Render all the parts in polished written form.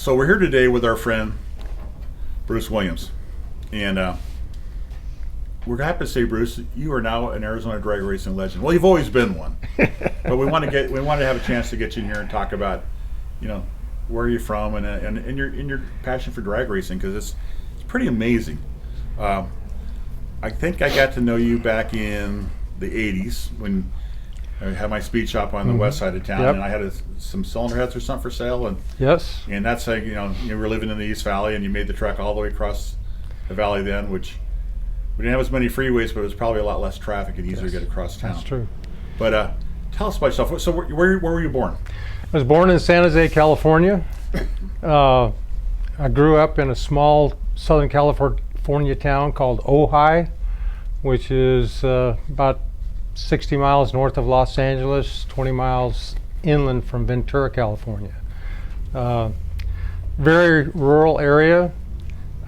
So we're here today with our friend Bruce Williams, and we're happy to say, Bruce, you are now an Arizona drag racing legend. Well, you've always been one, but we want to have a chance to get you in here and talk about, where you're from and your passion for drag racing, because it's pretty amazing. I think I got to know you back in the '80s when I had my speed shop on the west side of town, Yep. and I had some cylinder heads or something for sale, and Yes. and that's how you were living in the East Valley, and you made the trek all the way across the valley then, which we didn't have as many freeways, but it was probably a lot less traffic and easier to get across town. That's true. But tell us about yourself. So where were you born? I was born in San Jose, California. I grew up in a small Southern California town called Ojai, which is about 60 miles north of Los Angeles, 20 miles inland from Ventura, California. Very rural area.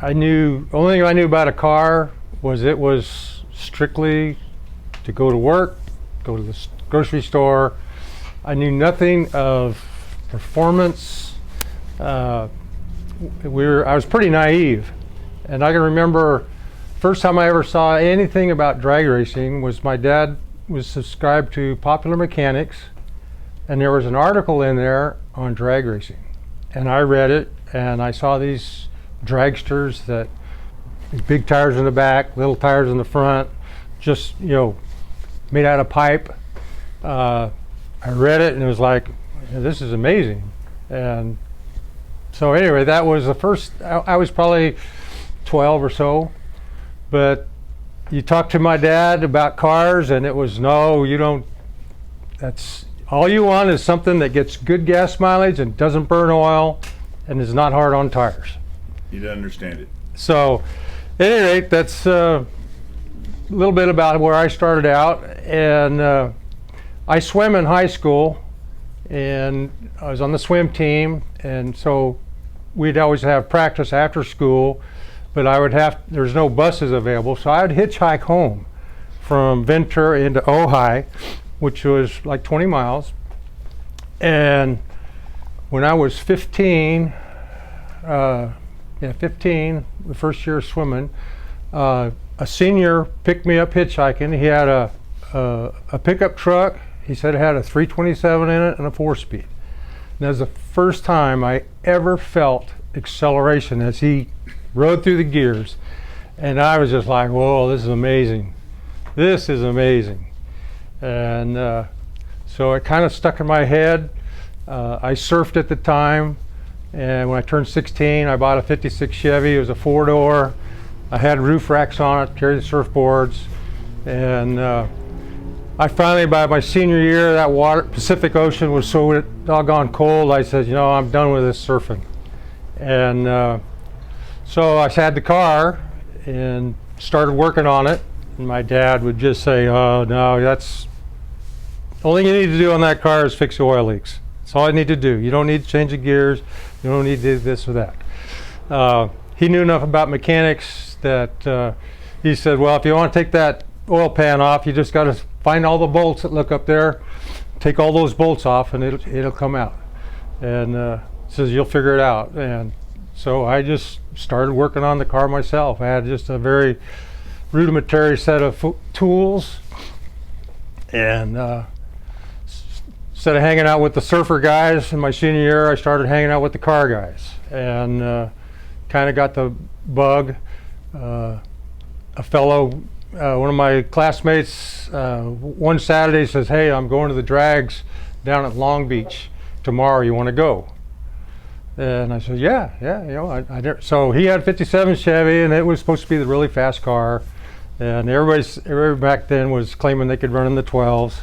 Only thing I knew about a car was it was strictly to go to work, go to the grocery store. I knew nothing of performance. I was pretty naive, and I can remember first time I ever saw anything about drag racing was my dad was subscribed to Popular Mechanics, and there was an article in there on drag racing, and I read it, and I saw these dragsters that big tires in the back, little tires in the front, just made out of pipe. I read it and it was like, this is amazing. And so anyway, that was the first. I was probably 12 or so, but you talk to my dad about cars and it was, no, you don't, that's all you want is something that gets good gas mileage and doesn't burn oil and is not hard on tires. You didn't understand it. So at any rate, that's a little bit about where I started out. And I swam in high school, and I was on the swim team, and so we'd always have practice after school, but there's no buses available, so I would hitchhike home from Ventura into Ojai, which was like 20 miles. And when I was 15, the first year of swimming, a senior picked me up hitchhiking. He had a pickup truck. He said it had a 327 in it and a 4-speed. And that was the first time I ever felt acceleration as he rode through the gears. And I was just like, whoa, this is amazing. This is amazing. And so it kind of stuck in my head. I surfed at the time. And when I turned 16, I bought a 56 Chevy. It was a 4-door. I had roof racks on it, carried the surfboards. And I finally, by my senior year, that Pacific Ocean was so doggone cold, I said, I'm done with this surfing. And so I had the car and started working on it. And my dad would just say, oh, no, that's only thing you need to do on that car is fix the oil leaks. That's all I need to do. You don't need to change the gears. You don't need to do this or that. He knew enough about mechanics that he said, well, if you want to take that oil pan off, you just got to find all the bolts that look up there, take all those bolts off, and it'll come out. And says you'll figure it out. And so I just started working on the car myself. I had just a very rudimentary set of tools, and instead of hanging out with the surfer guys in my senior year, I started hanging out with the car guys, and kind of got the bug. A fellow, one of my classmates, one Saturday says, hey, I'm going to the drags down at Long Beach tomorrow. You want to go? And I said, yeah. So he had a 57 Chevy, and it was supposed to be the really fast car. And everybody back then was claiming they could run in the 12s.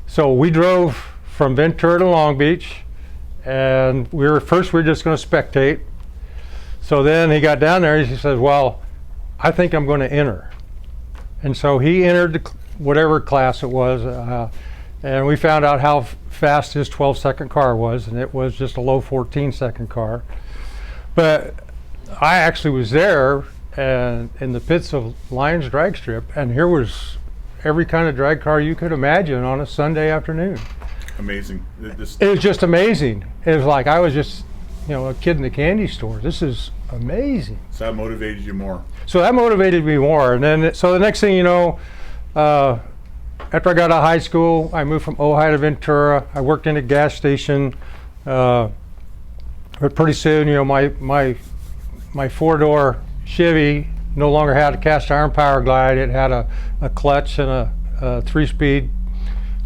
So we drove from Ventura to Long Beach, and we were just going to spectate. So then he got down there, he says, well, I think I'm going to enter. And so he entered whatever class it was, and we found out how fast his 12-second car was, and it was just a low 14-second car. But I actually was there and in the pits of Lions Drag Strip, and here was every kind of drag car you could imagine on a Sunday afternoon. amazing. It was just amazing. It was like I was just, a kid in the candy store. This is amazing. So that motivated you more. So that motivated me more. And then, so the next thing you know, after I got out of high school, I moved from Ojai to Ventura. I worked in a gas station. But pretty soon, my four-door Chevy no longer had a cast iron power glide. It had a clutch and a three-speed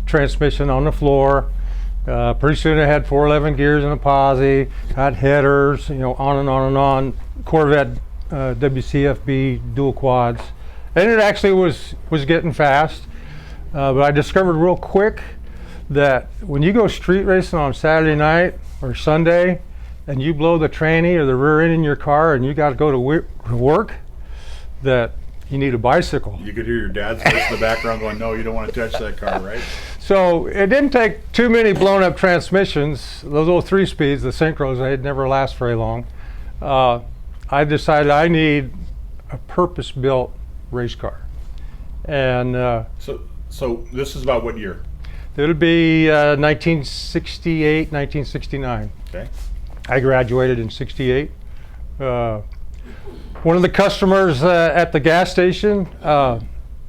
transmission on the floor. Pretty soon it had 411 gears and a posi, had headers, on and on and on. Corvette WCFB dual quads. And it actually was getting fast. But I discovered real quick that when you go street racing on Saturday night or Sunday and you blow the tranny or the rear end in your car and you got to go to work, that you need a bicycle. You could hear your dad's voice in the background going, no, you don't want to touch that car, right? So it didn't take too many blown up transmissions. Those old 3-speeds, the synchros, they'd never last very long. I decided I need a purpose-built race car. And so this is about what year? It would be 1968, 1969. Okay. I graduated in 68. One of the customers at the gas station,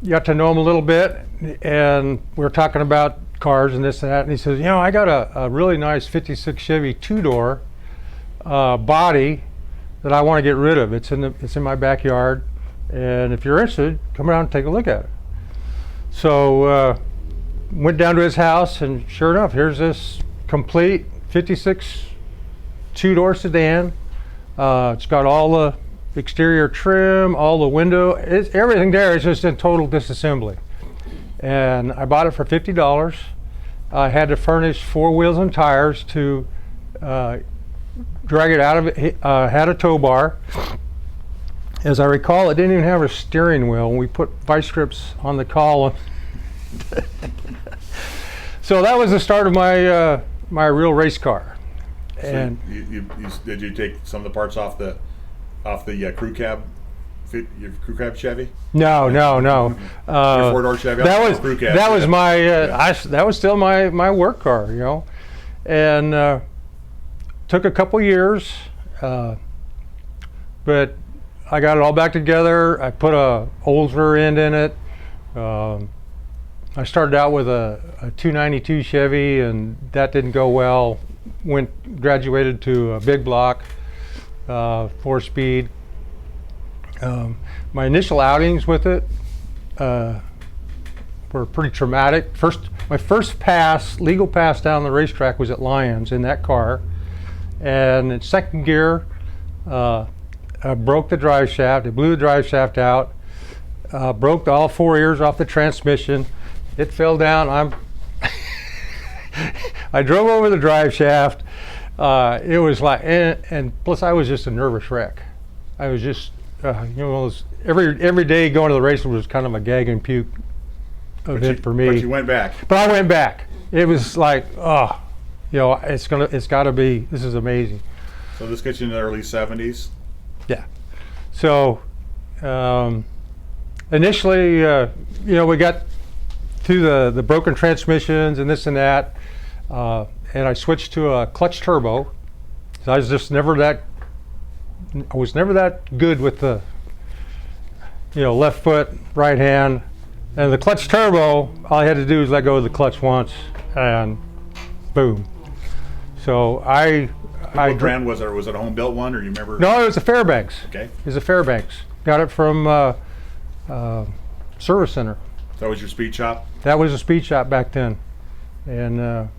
you got to know him a little bit, and we were talking about cars and this and that, and he says, I got a really nice 56 Chevy two-door body that I want to get rid of. It's in my backyard, and if you're interested, come around and take a look at it. So went down to his house, and sure enough, here's this complete 56 two-door sedan. It's got all the exterior trim, all the window, everything there is just in total disassembly. And I bought it for $50. I had to furnish 4 wheels and tires to drag it out of it. Had a tow bar. As I recall, it didn't even have a steering wheel. We put vice grips on the column. So that was the start of my real race car. So And did you take some of the parts off the crew cab, your crew cab Chevy? No. Your four-door Chevy. Crew cab. That was my that was still my work car, and took a couple years, but I got it all back together. I put a Oldsmobile end in it. I started out with a 292 Chevy, and that didn't go well. Graduated to a big block, 4-speed. My initial outings with it were pretty traumatic. My first legal pass down the racetrack was at Lyons in that car, and in second gear, I broke the drive shaft. It blew the drive shaft out. Broke all 4 ears off the transmission. It fell down. I drove over the drive shaft. It was like, and plus I was just a nervous wreck. I was just, every day going to the races was kind of a gag and puke event for me. But you went back. But I went back. It was like, it's got to be. This is amazing. So this gets you in the early 70s. Yeah. So initially, we got through the broken transmissions and this and that, and I switched to a clutch turbo. So I was just never that good with the left foot, right hand, and the clutch turbo. All I had to do was let go of the clutch once, and boom. So What brand was it? Was it a home built one, or you remember? No, it was a Fairbanks. Okay. It was a Fairbanks. Got it from Service Center. That was your speed shop? That was a speed shop back then. And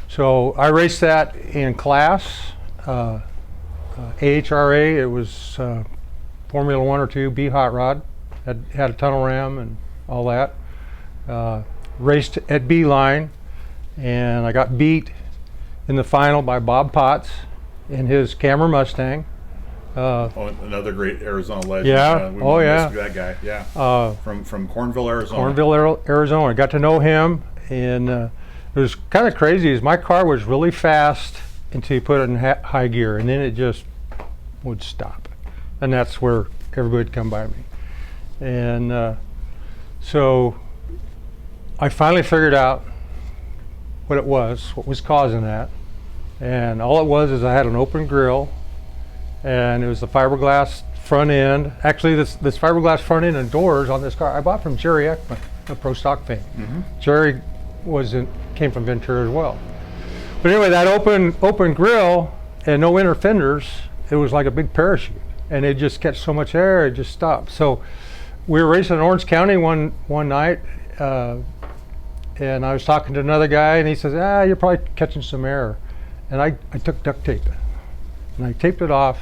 so I raced that in class, AHRA. It was Formula 1 or 2, B hot rod. Had a tunnel ram and all that. Raced at B-line, and I got beat in the final by Bob Potts in his Camry Mustang. Another great Arizona legend. Yeah. Miss that guy. Yeah. From Cornville, Arizona. Cornville, Arizona. Got to know him, and it was kind of crazy. Is my car was really fast until you put it in high gear, and then it just would stop, and that's where everybody would come by me. And so I finally figured out what it was, what was causing that. And all it was is I had an open grill, and it was the fiberglass front end. Actually, this fiberglass front end and doors on this car I bought from Jerry Ekman of Pro Stock fame. Jerry came from Ventura as well. But anyway, that open grill and no inner fenders, it was like a big parachute, and it just catch so much air, it just stopped. So we were racing in Orange County one night, and I was talking to another guy, and he says, you're probably catching some air. And I took duct tape, and I taped it off,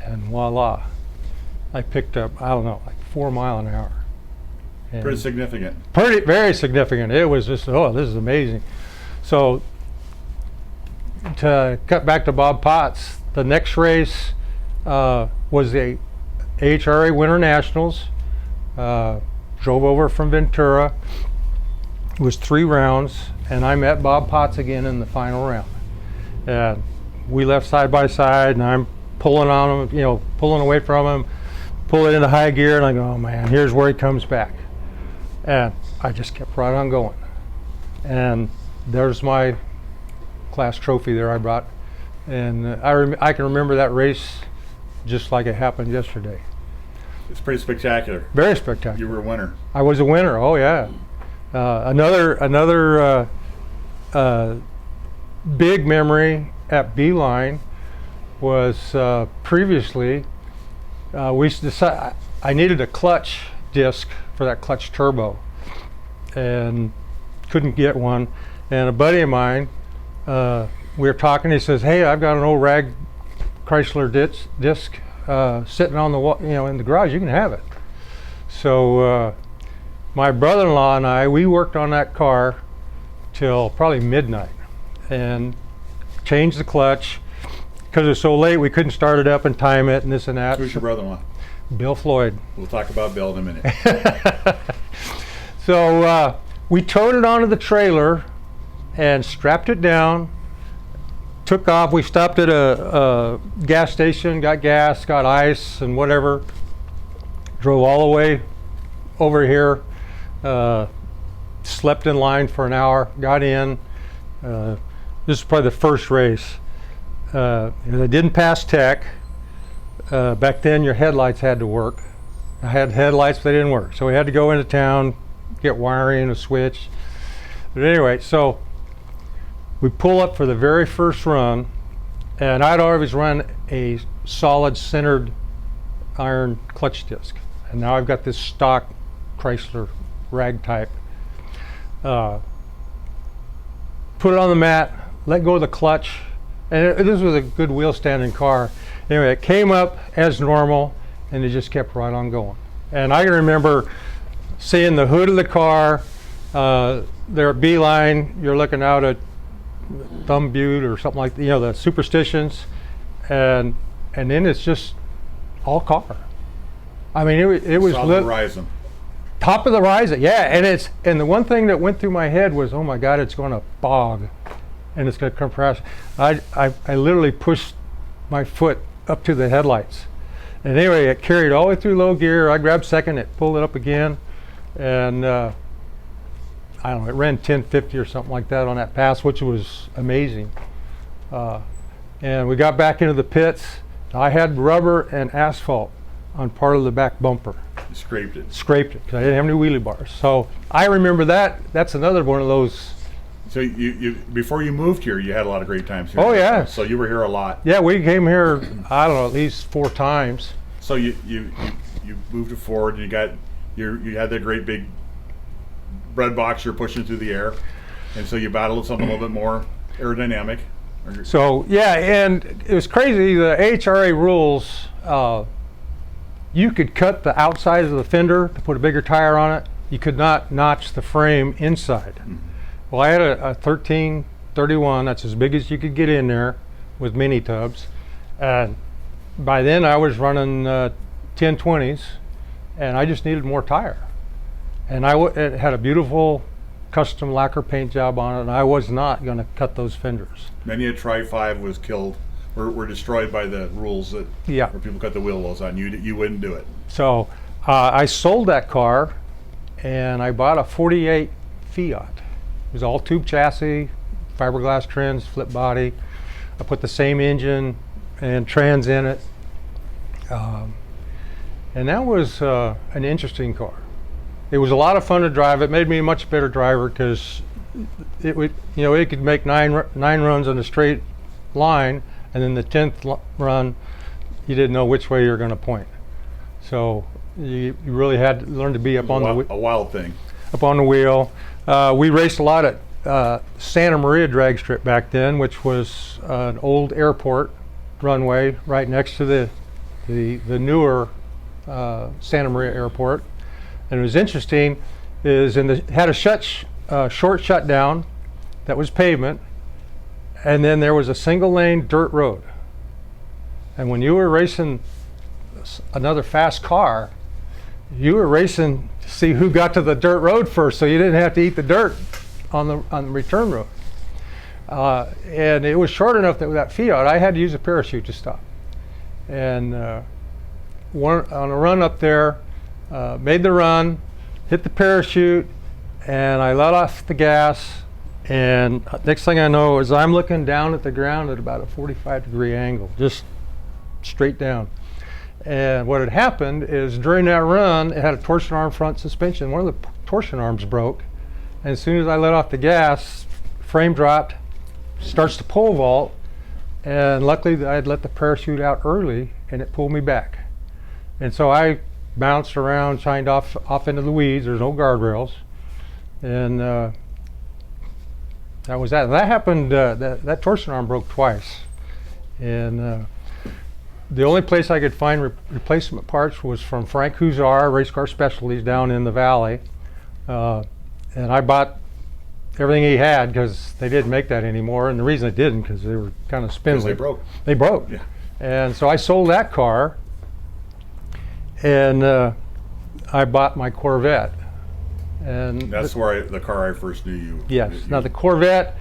and voila, I picked up, I don't know, like 4 miles an hour. And Pretty significant. very significant. It was just, this is amazing. So to cut back to Bob Potts, the next race was the AHRA Winter Nationals. Drove over from Ventura. It was 3 rounds, and I met Bob Potts again in the final round. And we left side by side, and I'm pulling on him, pulling away from him, pull it into high gear, and I go, oh man, here's where he comes back. And I just kept right on going. And there's my class trophy there I brought. And I can remember that race just like it happened yesterday. It's pretty spectacular. Very spectacular. You were a winner. I was a winner, oh yeah. Another big memory at Beeline was previously we decided I needed a clutch disc for that clutch turbo and couldn't get one. And a buddy of mine, we were talking, he says, hey, I've got an old rag Chrysler disc sitting on the wall, in the garage, you can have it. So my brother-in-law and I, we worked on that car till probably midnight and changed the clutch because it was so late we couldn't start it up and time it and this and that. Who's your brother-in-law? Bill Floyd. We'll talk about Bill in a minute. So we towed it onto the trailer and strapped it down, took off. We stopped at a gas station, got gas, got ice and whatever, drove all the way over here, slept in line for an hour, got in. This is probably the first race. I didn't pass tech. Back then your headlights had to work. I had headlights, but they didn't work. So we had to go into town, get wiring, a switch. But anyway, so we pull up for the very first run, and I'd always run a solid centered iron clutch disc. And now I've got this stock Chrysler rag type. Put it on the mat, let go of the clutch, and this was a good wheel standing car. Anyway, it came up as normal, and it just kept right on going. And I can remember seeing the hood of the car, there at Beeline, you're looking out at Thumb Butte or something like that, the Superstitions, and then it's just all car. I mean, it was top of the horizon. Top of the horizon, yeah. And the one thing that went through my head was, oh my God, it's going to bog, and it's going to compress. I literally pushed my foot up to the headlights, and anyway, it carried all the way through low gear. I grabbed second, it pulled it up again, and I don't know, it ran 1050 or something like that on that pass, which was amazing. And we got back into the pits. I had rubber and asphalt on part of the back bumper. You scraped it. Scraped it because I didn't have any wheelie bars. So I remember that. That's another one of those. So you before you moved here, you had a lot of great times here. Oh yeah. So you were here a lot. Yeah, we came here, I don't know, at least 4 times. So you moved to Ford, and you had that great big bread box you're pushing through the air, and so you battled something a little bit more aerodynamic. So yeah, and it was crazy. The AHRA rules, you could cut the outside of the fender to put a bigger tire on it. You could not notch the frame inside. Mm-hmm. Well, I had a 1331. That's as big as you could get in there with mini tubs. And by then I was running 1020s, and I just needed more tire. And it had a beautiful custom lacquer paint job on it, and I was not going to cut those fenders. Many a Tri-5 was killed, were destroyed by the rules that where people cut the wheel wells on. You wouldn't do it. So I sold that car, and I bought a 48 Fiat. It was all tube chassis, fiberglass trans, flip body. I put the same engine and trans in it. And that was an interesting car. It was a lot of fun to drive. It made me a much better driver because it would, it could make nine runs in a straight line, and then the 10th run, you didn't know which way you were going to point. So you really had to learn to be up on a wild thing. Up on the wheel. We raced a lot at Santa Maria drag strip back then, which was an old airport runway right next to the newer Santa Maria airport. And it was interesting is had a short shutdown that was pavement, and then there was a single lane dirt road. And when you were racing another fast car, you were racing to see who got to the dirt road first, so you didn't have to eat the dirt on the return road. And it was short enough that with that Fiat, I had to use a parachute to stop. And on a run up there, made the run, hit the parachute, and I let off the gas. And next thing I know is I'm looking down at the ground at about a 45-degree angle, just straight down. And what had happened is during that run, it had a torsion arm front suspension. One of the torsion arms broke. And as soon as I let off the gas, frame dropped, starts to pole vault. And luckily I had let the parachute out early and it pulled me back. And so I bounced around, shined off into the weeds. There's no guardrails. And that was that. That happened, that torsion arm broke twice. And the only place I could find replacement parts was from Frank Huzar, Race Car Specialties down in the valley. And I bought everything he had because they didn't make that anymore. And the reason they didn't, because they were kind of spindly. They broke. They broke. Yeah. And so I sold that car, and I bought my Corvette. And that's the car I first knew you. Yes. Now the Corvette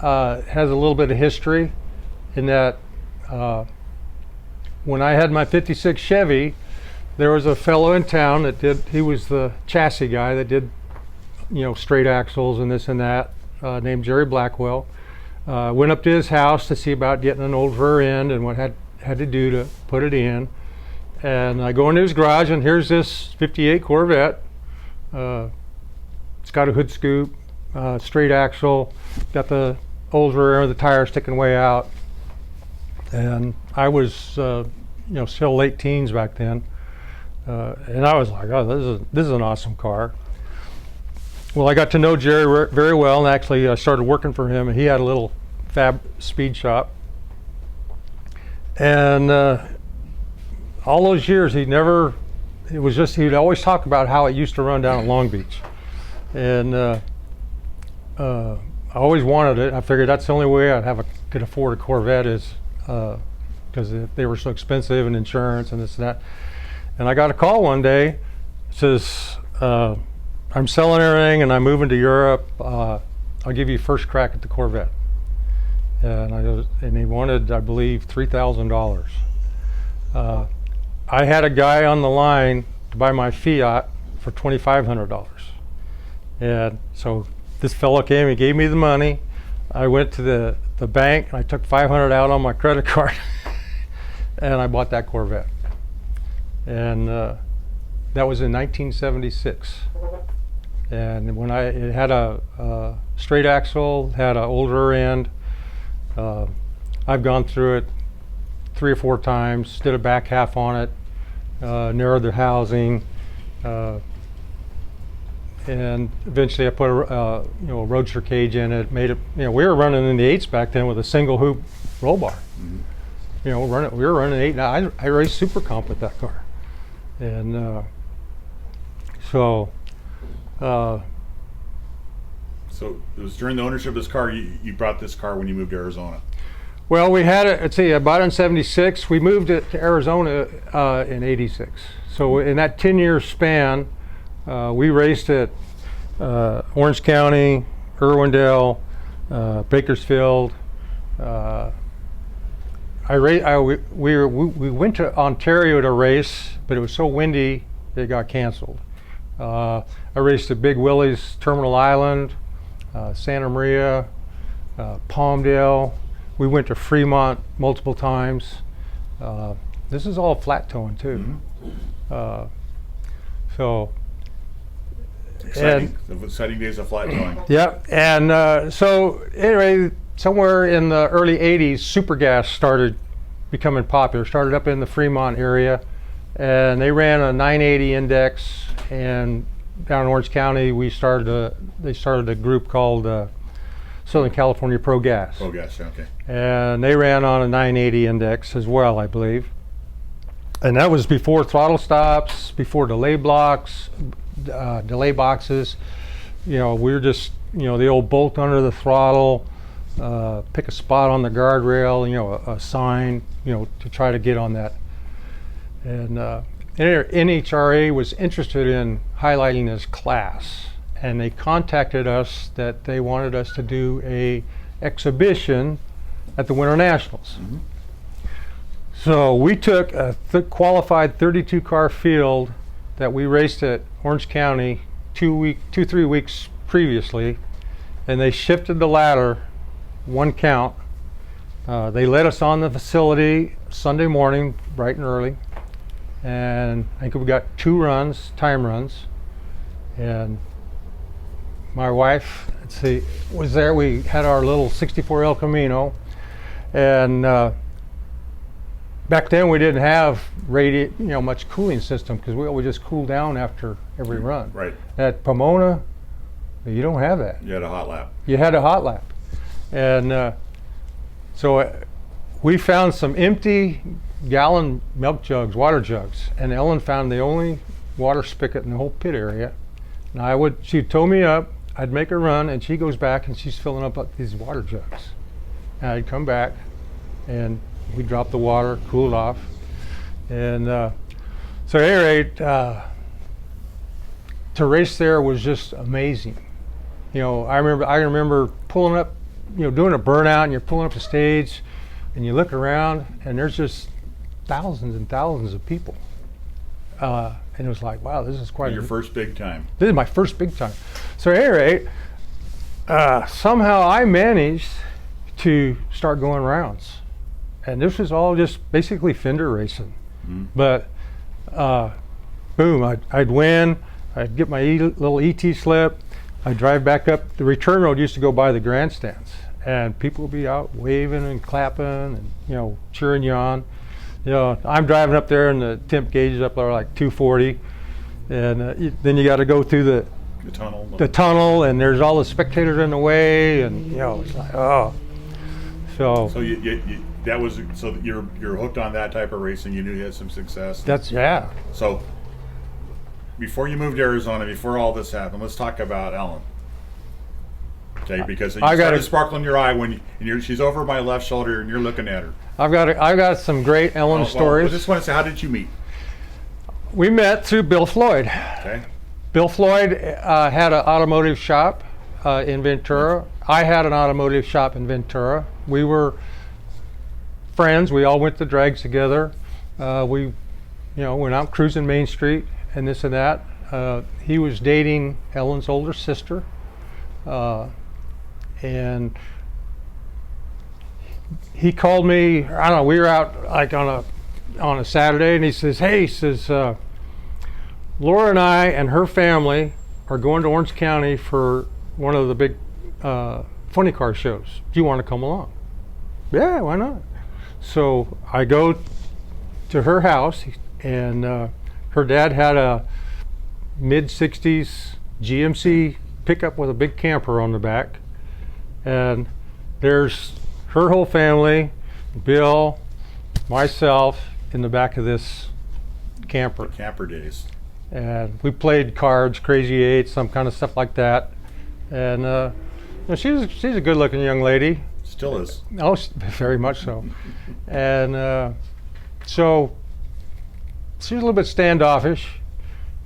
has a little bit of history in that when I had my 56 Chevy, there was a fellow in town he was the chassis guy that did, straight axles and this and that, named Jerry Blackwell. Went up to his house to see about getting an old rear end and what had to do to put it in. And I go into his garage, and here's this 58 Corvette. It's got a hood scoop, straight axle, got the old rear end, the tire sticking way out. And I was, still late teens back then. And I was like, oh, this is an awesome car. Well, I got to know Jerry very well, and actually I started working for him, and he had a little fab speed shop. And all those years, he'd always talk about how it used to run down at Long Beach. And I always wanted it. I figured that's the only way could afford a Corvette is because they were so expensive, and insurance and this and that. And I got a call one day. It says, I'm selling everything and I'm moving to Europe. I'll give you first crack at the Corvette. And he wanted, I believe, $3,000. I had a guy on the line to buy my Fiat for $2,500. And so this fellow came, he gave me the money. I went to the bank, I took $500 out on my credit card, and I bought that Corvette. And that was in 1976. And when it had a straight axle, had an older end. I've gone through it 3 or 4 times, did a back half on it, narrowed the housing, and eventually I put a roadster cage in it. Made it. We were running in the 8s back then with a single hoop roll bar. Mm-hmm. We were running 8. Now I raced Super Comp with that car, and so it was during the ownership of this car, you bought this car when you moved to Arizona. Well, we had it, let's see, I bought it in 76. We moved it to Arizona in 86. So in that 10-year span, we raced at Orange County, Irwindale, Bakersfield. We went to Ontario to race, but it was so windy it got canceled. I raced at Big Willie's Terminal Island, Santa Maria, Palmdale. We went to Fremont multiple times. This is all flat towing too. Mm-hmm. So Exciting days of flat towing. Yep. And so anyway, somewhere in the early 80s, supergas started becoming popular. Started up in the Fremont area, and they ran a 980 index. And down in Orange County, they started a group called Southern California Pro Gas. Pro Gas, okay. And they ran on a 980 index as well, I believe. And that was before throttle stops, before delay blocks, delay boxes. We were just, the old bolt under the throttle, pick a spot on the guardrail, a sign, to try to get on that. And NHRA was interested in highlighting this class, and they contacted us that they wanted us to do a exhibition at the Winter Nationals. Mm-hmm. So we took a qualified 32 car field that we raced at Orange County 3 weeks previously, and they shifted the ladder one count. They let us on the facility Sunday morning, bright and early, and I think we got 2 runs, time runs, and my wife, was there. We had our little 64 El Camino, and back then we didn't have much cooling system, because we always just cool down after every run. Right. At Pomona, you don't have that. You had a hot lap. You had a hot lap. And so we found some empty gallon milk jugs, water jugs, and Ellen found the only water spigot in the whole pit area. And she'd tow me up, I'd make a run, and she goes back and she's filling up these water jugs. And I'd come back and we drop the water, cool it off. And so at any rate, to race there was just amazing. I remember pulling up, doing a burnout, and you're pulling up the stage, and you look around, and there's just thousands and thousands of people. And it was like, wow, this is quite your first big time. This is my first big time. So at any rate, somehow I managed to start going rounds. And this was all just basically fender racing. Mm-hmm. But boom, I'd win, I'd get my little ET slip, I'd drive back up. The return road used to go by the grandstands, and people would be out waving and clapping and cheering you on. I'm driving up there, and the temp gauge is up there like 240, and then you got to go through the tunnel, and there's all the spectators in the way, and it's like, oh. So you're hooked on that type of racing. You knew you had some success. Yeah. So before you moved to Arizona, before all this happened, let's talk about Ellen. Okay, because you started sparkling your eye when she's over my left shoulder and you're looking at her. I've got some great Ellen stories. I just want to say, how did you meet? We met through Bill Floyd. Okay. Bill Floyd had an automotive shop in Ventura. I had an automotive shop in Ventura. We were friends. We all went to drags together. We went out cruising Main Street and this and that. He was dating Ellen's older sister. And he called me, I don't know, we were out like on a Saturday, and he says, hey, Laura and I and her family are going to Orange County for one of the big funny car shows. Do you want to come along? Yeah, why not? So I go to her house, and her dad had a mid-60s GMC pickup with a big camper on the back. And there's her whole family, Bill, myself, in the back of this camper. Camper days. And we played cards, Crazy Eight, some kind of stuff like that. And she's a good-looking young lady. Still is. Oh, very much so. And so she was a little bit standoffish.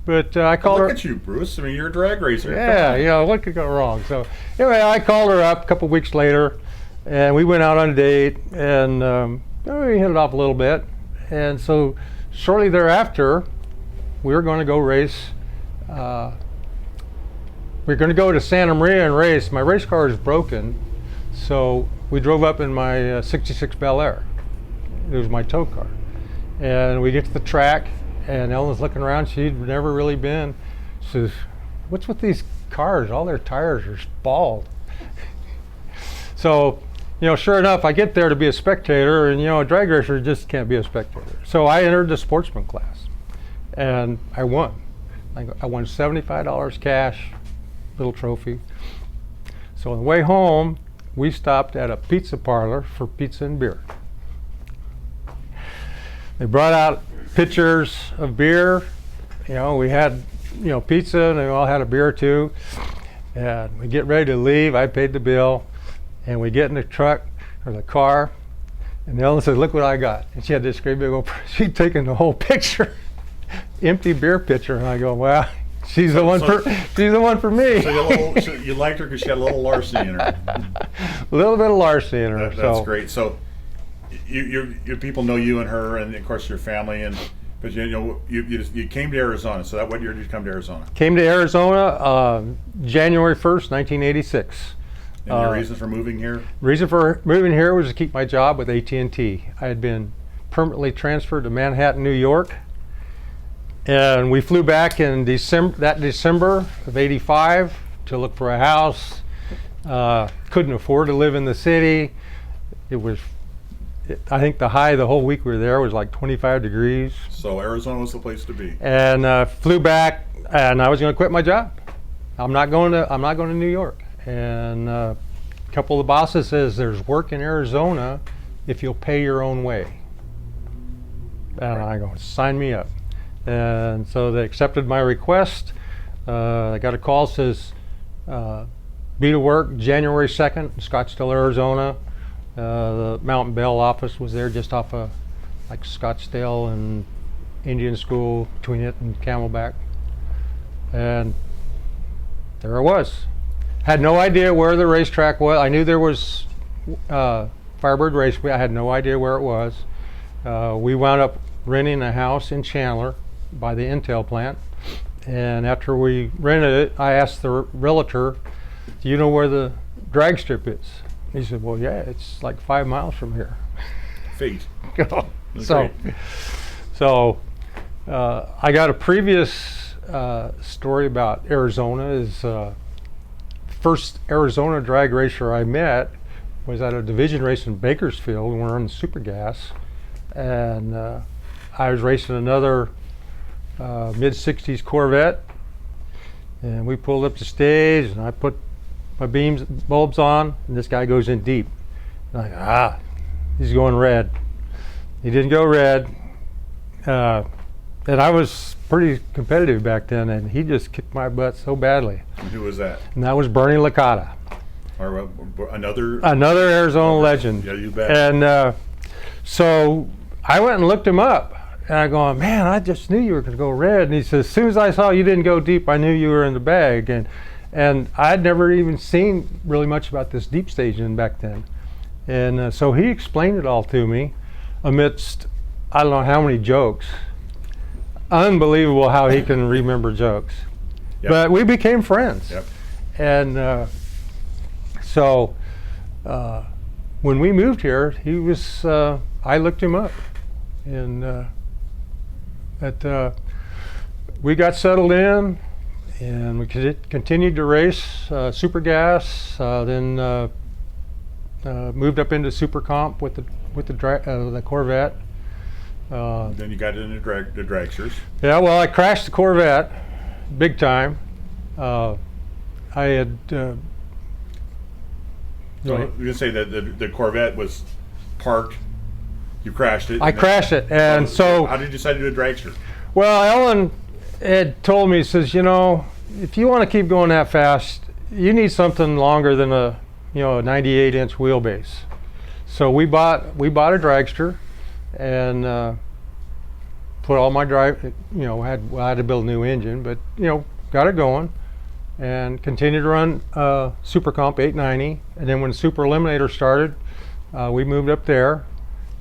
But I called her. Look at you, Bruce. I mean, you're a drag racer. Yeah, what could go wrong? So anyway, I called her up a couple weeks later, and we went out on a date, and we hit it off a little bit. And so shortly thereafter, we were going to go race. We were going to go to Santa Maria and race. My race car is broken, So we drove up in my 66 Bel Air. It was my tow car. And we get to the track, and Ellen's looking around. She'd never really been. She says, "What's with these cars? All their tires are bald." So, sure enough, I get there to be a spectator, and a drag racer just can't be a spectator. So I entered the sportsman class, and I won. I won $75 cash, little trophy. So on the way home, we stopped at a pizza parlor for pizza and beer. They brought out pitchers of beer. We had, pizza, and they all had a beer too. And we get ready to leave. I paid the bill, and we get in the truck or the car, and Ellen said, "Look what I got." And she had this great big old, she'd taken the whole picture, empty beer pitcher, and I go, "Well, she's the one for me." So you liked her because she had a little larceny in her. A little bit of larceny in her. That's great. So your people know you and her, and of course your family, but you came to Arizona. So what year did you come to Arizona? Came to Arizona January 1st, 1986. And your reasons for moving here? Reason for moving here was to keep my job with AT&T. I had been permanently transferred to Manhattan, New York, and we flew back in December of '85 to look for a house. Couldn't afford to live in the city. I think the high the whole week we were there was like 25 degrees. So Arizona was the place to be. And flew back, and I was going to quit my job. I'm not going to New York. And a couple of the bosses says there's work in Arizona if you'll pay your own way. And I go, sign me up. And so they accepted my request. I got a call, says be to work January 2nd, Scottsdale, Arizona. The Mountain Bell office was there just off of like Scottsdale and Indian School, between it and Camelback. And there I was. Had no idea where the racetrack was. I knew there was Firebird Raceway. I had no idea where it was. We wound up renting a house in Chandler by the Intel plant. And after we rented it, I asked the realtor, "Do you know where the drag strip is?" He said, "Well, yeah, it's like 5 miles from here." Feet. So I got a previous story about Arizona. Is first Arizona drag racer I met was at a division race in Bakersfield, and we're on super gas, and I was racing another mid-60s Corvette, and we pulled up the stage, and I put my bulbs on, and this guy goes in deep. And I go, he's going red. He didn't go red, and I was pretty competitive back then, and he just kicked my butt so badly. And who was that? And that was Bernie Licata. Another Arizona legend. Yeah, you bet. And so I went and looked him up, and I go, "Man, I just knew you were going to go red." And he says, "As soon as I saw you didn't go deep, I knew you were in the bag." And I'd never even seen really much about this deep staging back then. And so he explained it all to me amidst, I don't know how many jokes. Unbelievable how he can remember jokes. Yep. But we became friends. Yep. And so when we moved here, he was, I looked him up. And we got settled in, and we continued to race super gas, then moved up into super comp with the Corvette. Then you got into the dragsters. Yeah, well, I crashed the Corvette big time. I had So you're going to say that the Corvette was parked, you crashed it. I crashed it, and so how did you decide to do a dragster? Well, Ellen had told me, says, if you want to keep going that fast, you need something longer than a 98-inch wheelbase. So we bought a dragster, and put all my drive. I had to build a new engine, but got it going, and continued to run Super Comp 890. And then when Super Eliminator started, we moved up there,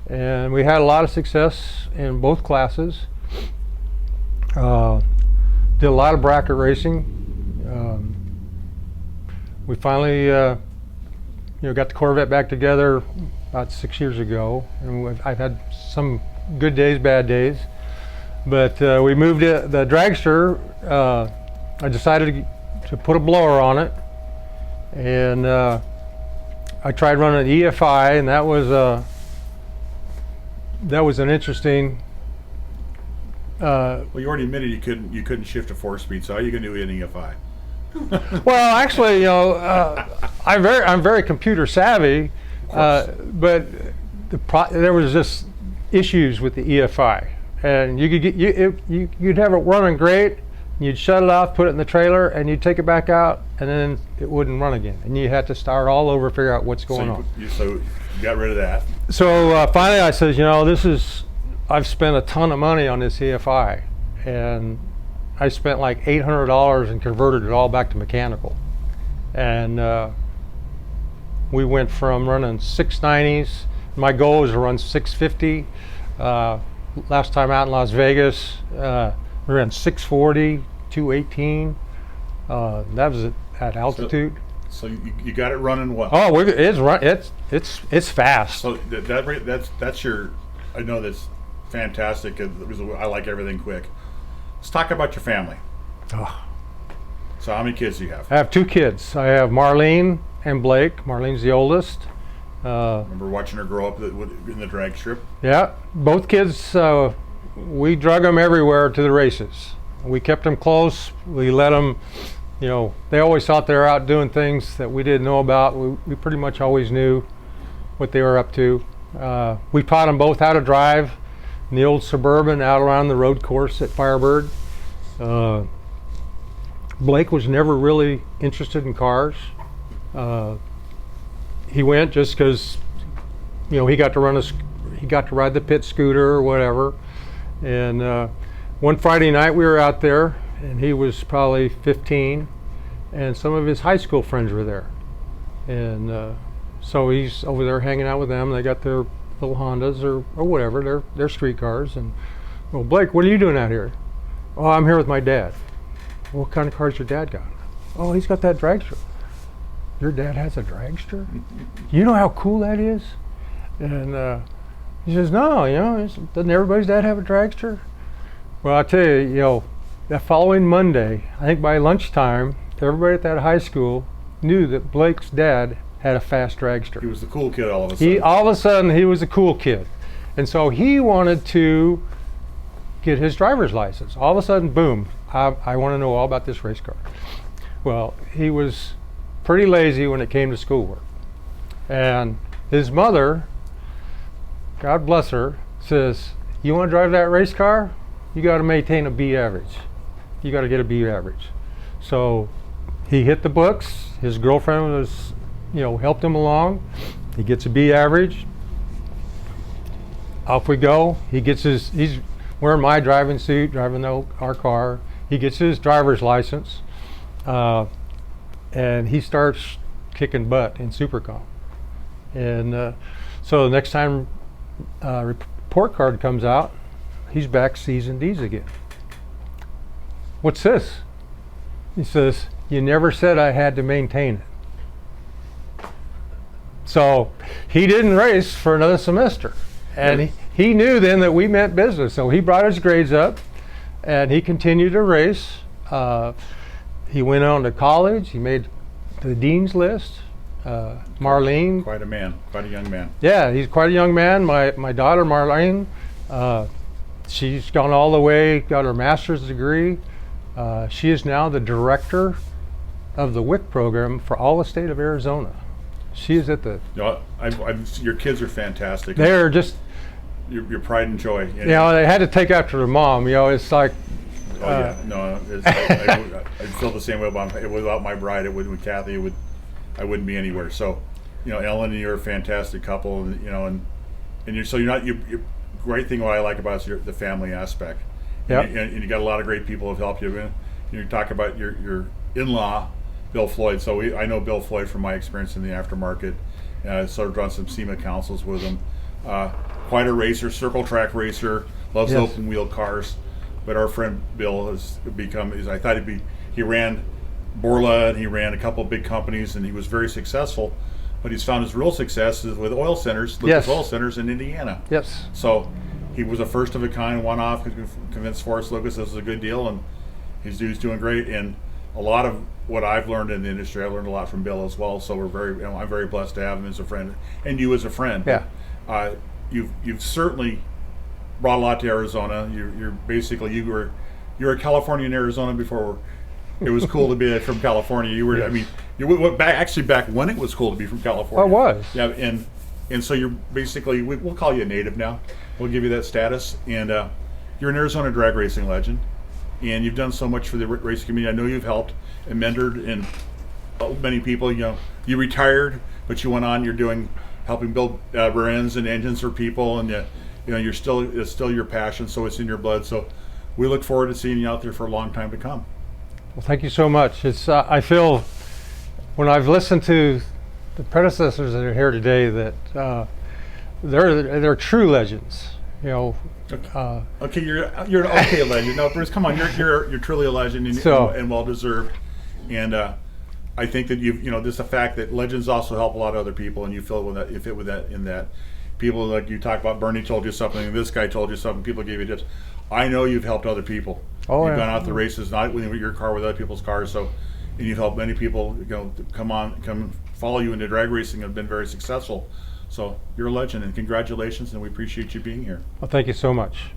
and we had a lot of success in both classes. Did a lot of bracket racing. We finally got the Corvette back together about 6 years ago, and I've had some good days, bad days. But we moved the Dragster. I decided to put a blower on it, and I tried running an EFI, and that was an interesting. Well, you already admitted you couldn't shift to 4-speed, so how are you going to do an EFI? Well, actually, I'm very computer savvy, but there was just issues with the EFI, and you'd have it running great. You'd shut it off, put it in the trailer, and you'd take it back out, and then it wouldn't run again, and you had to start all over, figure out what's going on. So you got rid of that. So finally, I says, I've spent a ton of money on this EFI, and I spent like $800 and converted it all back to mechanical. And we went from running 690s. My goal was to run 650. Last time out in Las Vegas, we ran 640, 218. That was at altitude. So you got it running well. Oh, it's fast. So that's your. I know that's fantastic. I like everything quick. Let's talk about your family. Oh. So how many kids do you have? I have 2 kids. I have Marlene and Blake. Marlene's the oldest. Remember watching her grow up in the drag strip? Yeah, both kids, we drug them everywhere to the races. We kept them close. We let them, they always thought they were out doing things that we didn't know about. We pretty much always knew what they were up to. We taught them both how to drive in the old Suburban out around the road course at Firebird. Blake was never really interested in cars. He went just because, he got to ride the pit scooter or whatever. And one Friday night we were out there, and he was probably 15, and some of his high school friends were there. And so he's over there hanging out with them. They got their little Hondas or whatever, they're street cars. And, well, Blake, what are you doing out here? Oh, I'm here with my dad. What kind of cars your dad got? Oh, he's got that dragster. Your dad has a dragster? You know how cool that is? And he says, no, doesn't everybody's dad have a dragster? Well, I'll tell you, that following Monday, I think by lunchtime, everybody at that high school knew that Blake's dad had a fast dragster. He was the cool kid all of a sudden. All of a sudden, he was a cool kid. And so he wanted to get his driver's license. All of a sudden, boom, I want to know all about this race car. Well, he was pretty lazy when it came to schoolwork. And his mother, God bless her, says, you want to drive that race car? You got to maintain a B average. You got to get a B average. So he hit the books. His girlfriend was, helped him along. He gets a B average. Off we go. He's wearing my driving suit, driving our car. He gets his driver's license, and he starts kicking butt in Supercom. And so the next time report card comes out, he's back C's and D's again. What's this? He says, you never said I had to maintain it. So he didn't race for another semester. And he knew then that we meant business. So he brought his grades up, and he continued to race. He went on to college. He made the dean's list. Marlene. Quite a young man. Yeah, he's quite a young man. My daughter, Marlene, she's gone all the way, got her master's degree. She is now the director of the WIC program for all the state of Arizona. She is at the... your kids are fantastic. They're just... Your pride and joy. They had to take after their mom. It's like... I feel the same way without my bride. With Kathy, I wouldn't be anywhere. So, Ellen and you're a fantastic couple. And you're great thing what I like about is the family aspect. Yep. And you got a lot of great people who have helped you. You talk about your in-law, Bill Floyd. So I know Bill Floyd from my experience in the aftermarket. Sort of run some SEMA councils with him. Quite a racer, circle track racer, loves open wheel cars. But our friend Bill has become, he ran Borla and he ran a couple of big companies and he was very successful. but he's found his real success is with oil centers, Yes. Lucas Oil Centers in Indiana. Yes. So he was a first of a kind, one off, convinced Forrest Lucas this was a good deal, and he's doing great. And a lot of what I've learned in the industry, I learned a lot from Bill as well. So I'm very blessed to have him as a friend, and you as a friend. Yeah. You've certainly brought a lot to Arizona. You're basically you're a Californian Arizona before it was cool to be from California. You were, Yes. I mean, you were back when it was cool to be from California. I was. Yeah, and so you're basically, we'll call you a native now. We'll give you that status, and you're an Arizona drag racing legend, and you've done so much for the racing community. I know you've helped and mentored and many people. You retired, but you went on. You're helping build rear ends and engines for people, and it's still your passion. So it's in your blood. So we look forward to seeing you out there for a long time to come. Well, thank you so much. It's I feel when I've listened to the predecessors that are here today that they're true legends. Okay, you're an okay legend. No, Bruce, come on, you're truly a legend and well deserved. And I think that just the fact that legends also help a lot of other people, and you fit with that in that people like you talk about. Bernie told you something. This guy told you something. People gave you tips. I know you've helped other people. Oh, You've yeah. gone out to races, not with your car, with other people's cars. So, and you've helped many people. Come follow you into drag racing and have been very successful. So you're a legend, and congratulations, and we appreciate you being here. Well, thank you so much.